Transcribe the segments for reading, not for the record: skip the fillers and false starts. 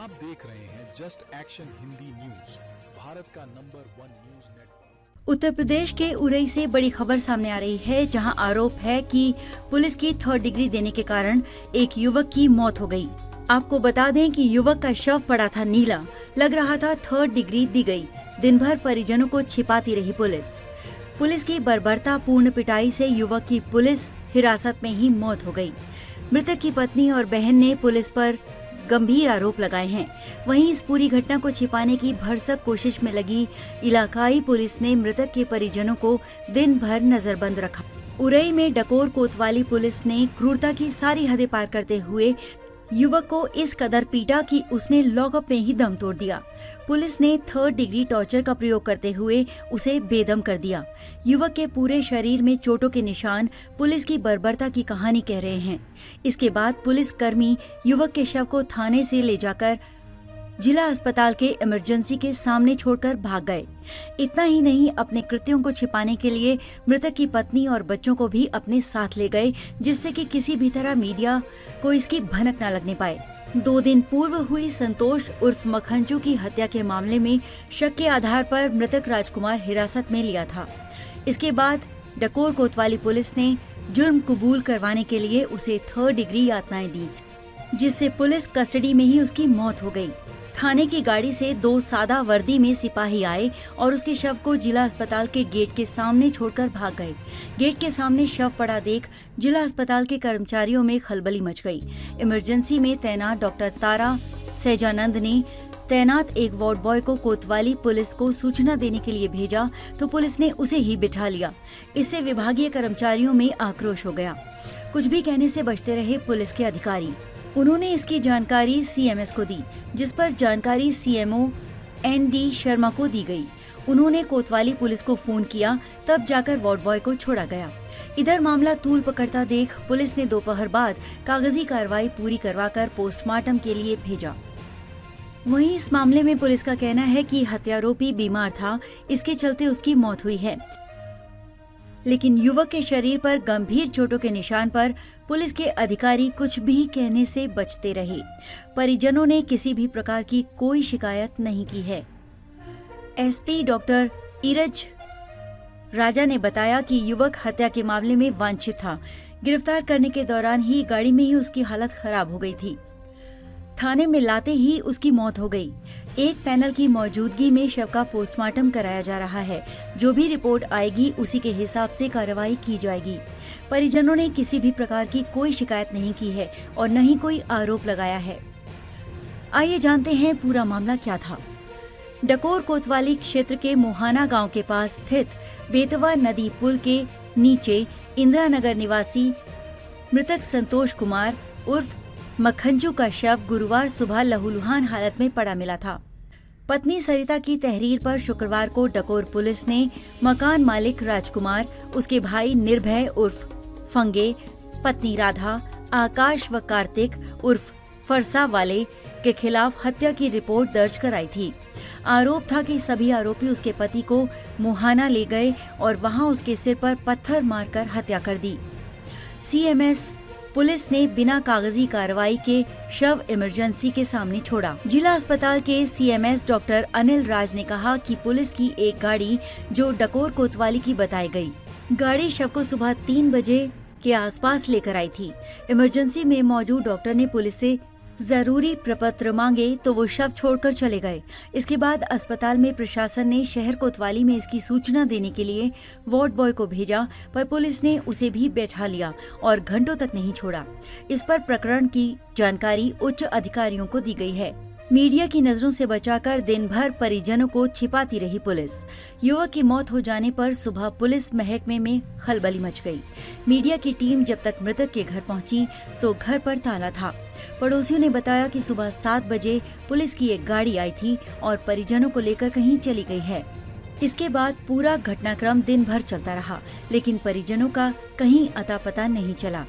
आप देख रहे हैं just action Hindi news, Bharat का number 1 news network. Uttar Pradesh के उरई से बड़ी खबर सामने आ रही है, जहां आरोप है कि पुलिस की 3rd डिग्री देने के कारण एक युवक की मौत हो गई। आपको बता दें कि युवक का शव पड़ा था नीला, लग रहा था 3rd डिग्री दी गई। दिन भर परिजनों को छिपाती रही पुलिस की बर्बरतापूर्ण पिटाई से युवक की पुलिस हिरासत में ही मौत हो गई। मृतक की पत्नी और बहन ने पुलिस पर गंभीर आरोप लगाए हैं। वहीं इस पूरी घटना को छिपाने की भरसक कोशिश में लगी इलाकाई पुलिस ने मृतक के परिजनों को दिन भर नजरबंद रखा। उरई में डकोर कोतवाली पुलिस ने क्रूरता की सारी हदें पार करते हुए युवक को इस कदर पीटा कि उसने लॉकअप में ही दम तोड़ दिया। पुलिस ने 3rd डिग्री टॉर्चर का प्रयोग करते हुए उसे बेदम कर दिया। युवक के पूरे शरीर में चोटों के निशान पुलिस की बर्बरता की कहानी कह रहे हैं। इसके बाद पुलिस कर्मी युवक के शव को थाने से ले जाकर जिला अस्पताल के इमरजेंसी के सामने छोड़कर भाग गए। इतना ही नहीं, अपने कृत्यों को छिपाने के लिए मृतक की पत्नी और बच्चों को भी अपने साथ ले गए, जिससे कि किसी भी तरह मीडिया को इसकी भनक न लगने पाए। 2 दिन पूर्व हुई संतोष उर्फ मखंजू की हत्या के मामले में शक के आधार पर मृतक राजकुमार हिरासत में लिया था। इसके बाद डकोर कोतवाली पुलिस ने जुर्म कबूल करवाने के लिए उसे 3rd डिग्री यातनाएं दी, जिससे पुलिस कस्टडी में ही उसकी मौत हो गई। थाने की गाड़ी से 2 सादा वर्दी में सिपाही आए और उसके शव को जिला अस्पताल के गेट के सामने छोड़कर भाग गए। गेट के सामने शव पड़ा देख जिला अस्पताल के कर्मचारियों में खलबली मच गई। इमरजेंसी में तैनात डॉक्टर तारा सहजानंद ने तैनात एक वार्ड बॉय को कोतवाली पुलिस को सूचना देने के लिए भेजा, तो पुलिस ने उसे ही बिठा लिया। इससे विभागीय कर्मचारियों में आक्रोश हो गया। कुछ भी कहने से बचते रहे पुलिस के अधिकारी। उन्होंने इसकी जानकारी सीएमएस को दी, जिस पर जानकारी सीएमओ एनडी शर्मा को दी गई। उन्होंने कोतवाली पुलिस को फोन किया, तब जाकर वार्ड बॉय को छोड़ा गया। इधर मामला तूल पकड़ता देख पुलिस ने दोपहर बाद कागजी कार्रवाई पूरी करवाकर पोस्टमार्टम के लिए भेजा। वहीं इस मामले में पुलिस का कहना है कि हत्यारोपी बीमार था, इसके चलते उसकी मौत हुई है। लेकिन युवक के शरीर पर गंभीर चोटों के निशान पर पुलिस के अधिकारी कुछ भी कहने से बचते रहे। परिजनों ने किसी भी प्रकार की कोई शिकायत नहीं की है। एसपी डॉक्टर इरज राजा ने बताया कि युवक हत्या के मामले में वांछित था। गिरफ्तार करने के दौरान ही गाड़ी में ही उसकी हालत खराब हो गई थी। थाने में लाते ही उसकी मौत हो गई। एक पैनल की मौजूदगी में शव का पोस्टमार्टम कराया जा रहा है। जो भी रिपोर्ट आएगी उसी के हिसाब से कार्रवाई की जाएगी। परिजनों ने किसी भी प्रकार की कोई शिकायत नहीं की है और न ही कोई आरोप लगाया है। आइए जानते हैं पूरा मामला क्या था। डकोर कोतवाली क्षेत्र के मोहाना गांव के पास स्थित बेतवा नदी पुल के नीचे इंदिरा नगर निवासी मृतक संतोष कुमार उर्फ मखंजू का शव गुरुवार सुबह लहूलुहान हालत में पड़ा मिला था। पत्नी सरिता की तहरीर पर शुक्रवार को डकोर पुलिस ने मकान मालिक राजकुमार, उसके भाई निर्भय उर्फ फंगे, पत्नी राधा, आकाश व कार्तिक उर्फ फरसा वाले के खिलाफ हत्या की रिपोर्ट दर्ज कराई थी। आरोप था कि सभी आरोपी उसके पति को मुहाना ले गए और वहां उसके सिर पर पत्थर मारकर हत्या कर दी। सीएमएस पुलिस ने बिना कागजी कार्रवाई के शव इमरजेंसी के सामने छोड़ा। जिला अस्पताल के सीएमएस डॉक्टर अनिल राज ने कहा कि पुलिस की एक गाड़ी जो डकोर कोतवाली की बताई गई, गाड़ी शव को सुबह 3 बजे के आसपास लेकर आई थी। इमरजेंसी में मौजूद डॉक्टर ने पुलिस से जरूरी प्रपत्र मांगे तो वो शव छोड़कर चले गए। इसके बाद अस्पताल में प्रशासन ने शहर कोतवाली में इसकी सूचना देने के लिए वार्ड बॉय को भेजा, पर पुलिस ने उसे भी बैठा लिया और घंटों तक नहीं छोड़ा। इस पर प्रकरण की जानकारी उच्च अधिकारियों को दी गई है। मीडिया की नजरों से बचाकर दिन भर परिजनों को छिपाती रही पुलिस। युवक की मौत हो जाने पर सुबह पुलिस महकमे में खलबली मच गई। मीडिया की टीम जब तक मृतक के घर पहुंची तो घर पर ताला था। पड़ोसियों ने बताया कि सुबह 7 बजे पुलिस की एक गाड़ी आई थी और परिजनों को लेकर कहीं चली गई है। इसके बाद पूरा घटनाक्रम दिन भर चलता रहा, लेकिन परिजनों का कहीं अता पता नहीं चला।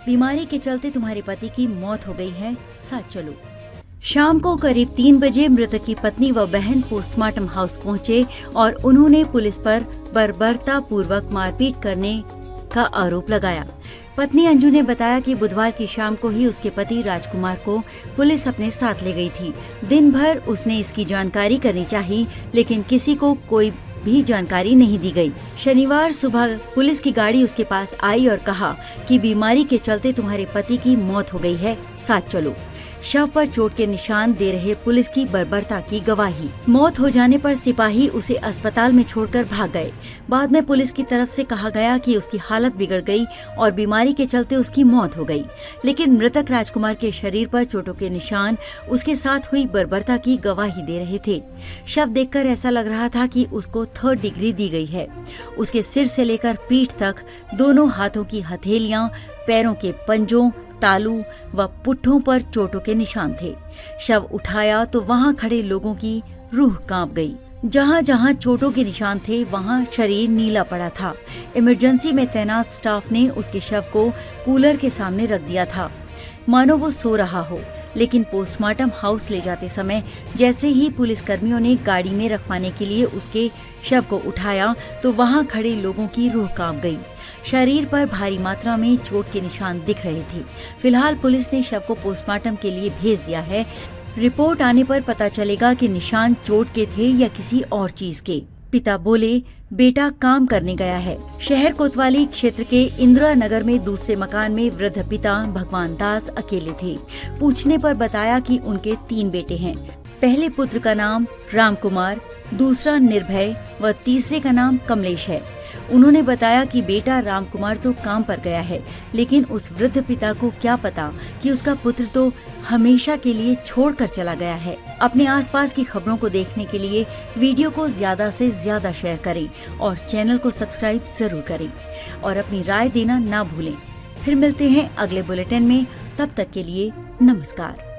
बीमारी के चलते तुम्हारे पति की मौत हो गई है, साथ चलो। शाम को करीब 3 बजे मृतक की पत्नी व बहन पोस्टमार्टम हाउस पहुंचे और उन्होंने पुलिस पर बर्बरता पूर्वक मारपीट करने का आरोप लगाया। पत्नी अंजू ने बताया कि बुधवार की शाम को ही उसके पति राजकुमार को पुलिस अपने साथ ले गई थी। दिन भर उसने इसकी जानकारी करनी चाहिए, लेकिन किसी को कोई भी जानकारी नहीं दी गई। शनिवार सुबह पुलिस की गाड़ी उसके पास आई और कहा कि बीमारी के चलते तुम्हारे पति की मौत हो गई है, साथ चलो। शव पर चोट के निशान दे रहे पुलिस की बर्बरता की गवाही। मौत हो जाने पर सिपाही उसे अस्पताल में छोड़कर भाग गए। बाद में पुलिस की तरफ से कहा गया कि उसकी हालत बिगड़ गई और बीमारी के चलते उसकी मौत हो गई, लेकिन मृतक राजकुमार के शरीर पर चोटों के निशान उसके साथ हुई बर्बरता की गवाही दे रहे थे। शव देखकर ऐसा लग रहा था कि उसको 3rd डिग्री दी गई है। उसके सिर से लेकर पीठ तक दोनों हाथों की हथेलियां, पैरों के पंजों, तालू व पुट्ठों पर चोटों के निशान थे। शव उठाया तो वहां खड़े लोगों की रूह कांप गई। जहां जहां चोटों के निशान थे वहां शरीर नीला पड़ा था। इमरजेंसी में तैनात स्टाफ ने उसके शव को कूलर के सामने रख दिया था, मानो वो सो रहा हो। लेकिन पोस्टमार्टम हाउस ले जाते समय जैसे ही पुलिस कर्मियों ने गाड़ी में रखवाने के लिए उसके शव को उठाया तो वहां खड़े लोगों की रूह कांप गई। शरीर पर भारी मात्रा में चोट के निशान दिख रहे थे। फिलहाल पुलिस ने शव को पोस्टमार्टम के लिए भेज दिया है। रिपोर्ट आने पर पता चलेगा कि निशान चोट के थे या किसी और चीज के। पिता बोले, बेटा काम करने गया है। शहर कोतवाली क्षेत्र के इंदिरा नगर में दूसरे मकान में वृद्ध पिता भगवान दास अकेले थे। पूछने पर बताया कि उनके 3 बेटे हैं। पहले पुत्र का नाम राम कुमार, दूसरा निर्भय व तीसरे का नाम कमलेश है। उन्होंने बताया कि बेटा राम कुमार तो काम पर गया है, लेकिन उस वृद्ध पिता को क्या पता कि उसका पुत्र तो हमेशा के लिए छोड़कर चला गया है। अपने आसपास की खबरों को देखने के लिए वीडियो को ज्यादा से ज्यादा शेयर करें और चैनल को सब्सक्राइब जरूर करें और अपनी राय देना ना भूलें। फिर मिलते हैं अगले बुलेटिन में, तब तक के लिए नमस्कार।